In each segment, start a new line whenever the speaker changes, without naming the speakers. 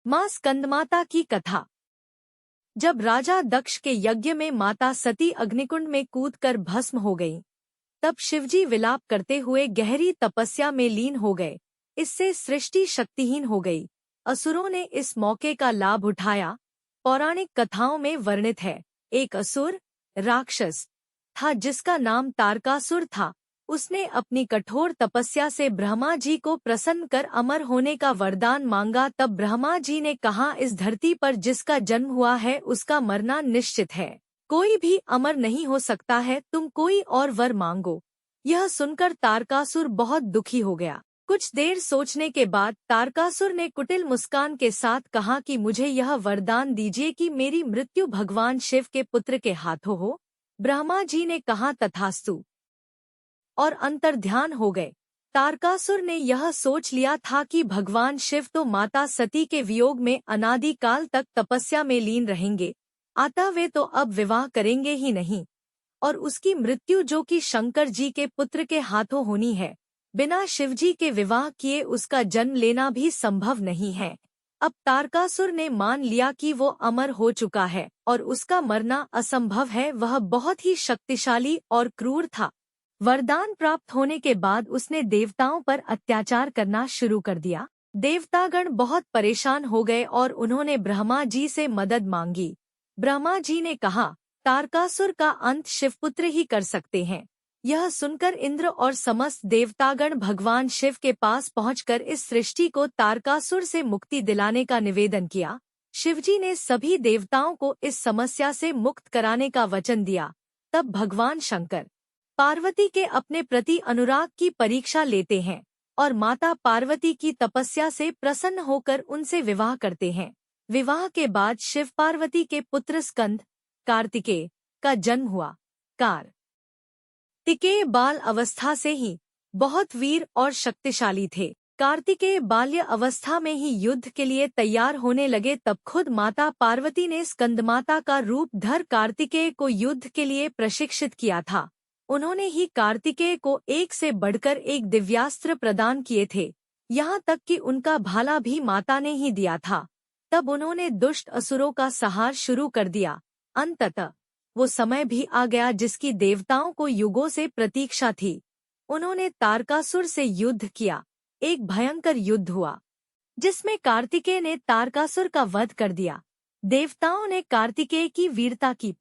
मां स्कंदमाता की कथा। जब राजा दक्ष के यज्ञ में माता सती अग्निकुंड में कूदकर भस्म हो गईं, तब शिवजी विलाप करते हुए गहरी तपस्या में लीन हो गए। इससे सृष्टि शक्तिहीन हो गई। असुरों ने इस मौके का लाभ उठाया। पौराणिक कथाओं में वर्णित है, एक असुर राक्षस था जिसका नाम तारकासुर था। उसने अपनी कठोर तपस्या से ब्रह्मा जी को प्रसन्न कर अमर होने का वरदान मांगा। तब ब्रह्मा जी ने कहा, इस धरती पर जिसका जन्म हुआ है उसका मरना निश्चित है। कोई भी अमर नहीं हो सकता है, तुम कोई और वर मांगो। यह सुनकर तारकासुर बहुत दुखी हो गया। कुछ देर सोचने के बाद तारकासुर ने कुटिल मुस्कान के साथ कहा कि मुझे यह वरदान दीजिए कि मेरी मृत्यु भगवान शिव के पुत्र के हाथों हो। ब्रह्मा जी ने कहा, तथास्तु, और अंतर्ध्यान हो गए। तारकासुर ने यह सोच लिया था कि भगवान शिव तो माता सती के वियोग में अनादि काल तक तपस्या में लीन रहेंगे, अतः वे तो अब विवाह करेंगे ही नहीं, और उसकी मृत्यु जो कि शंकर जी के पुत्र के हाथों होनी है, बिना शिवजी के विवाह किए उसका जन्म लेना भी संभव नहीं है। अब तारकासुर ने मान लिया कि वो अमर हो चुका है और उसका मरना असंभव है। वह बहुत ही शक्तिशाली और क्रूर था। वरदान प्राप्त होने के बाद उसने देवताओं पर अत्याचार करना शुरू कर दिया। देवतागण बहुत परेशान हो गए और उन्होंने ब्रह्मा जी से मदद मांगी। ब्रह्मा जी ने कहा, तारकासुर का अंत शिवपुत्र ही कर सकते हैं। यह सुनकर इंद्र और समस्त देवतागण भगवान शिव के पास पहुंचकर इस सृष्टि को तारकासुर से मुक्ति दिलाने का निवेदन किया। शिवजी ने सभी देवताओं को इस समस्या से मुक्त कराने का वचन दिया। तब भगवान शंकर पार्वती के अपने प्रति अनुराग की परीक्षा लेते हैं और माता पार्वती की तपस्या से प्रसन्न होकर उनसे विवाह करते हैं। विवाह के बाद शिव पार्वती के पुत्र स्कंद कार्तिकेय का जन्म हुआ। कार्तिकेय बाल अवस्था से ही बहुत वीर और शक्तिशाली थे। कार्तिकेय बाल्य अवस्था में ही युद्ध के लिए तैयार होने लगे। तब खुद माता पार्वती ने स्कंदमाता का रूप धर कार्तिकेय को युद्ध के लिए प्रशिक्षित किया था। उन्होंने ही कार्तिकेय को एक से बढ़कर एक दिव्यास्त्र प्रदान किए थे, यहाँ तक कि उनका भाला भी माता ने ही दिया था। तब उन्होंने दुष्ट असुरों का संहार शुरू कर दिया। अंततः वो समय भी आ गया जिसकी देवताओं को युगों से प्रतीक्षा थी। उन्होंने तारकासुर से युद्ध किया। एक भयंकर युद्ध हुआ जिसमें कार्तिकेय ने तारकासुर का वध कर दिया। देवताओं ने कार्तिकेय की वीरता की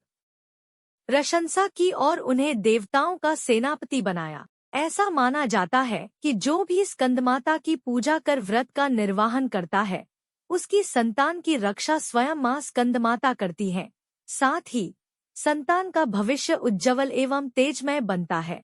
प्रशंसा की और उन्हें देवताओं का सेनापति बनाया। ऐसा माना जाता है कि जो भी स्कंदमाता की पूजा कर व्रत का निर्वाहन करता है, उसकी संतान की रक्षा स्वयं मां स्कंदमाता करती हैं। साथ ही संतान का भविष्य उज्ज्वल एवं तेजमय बनता है।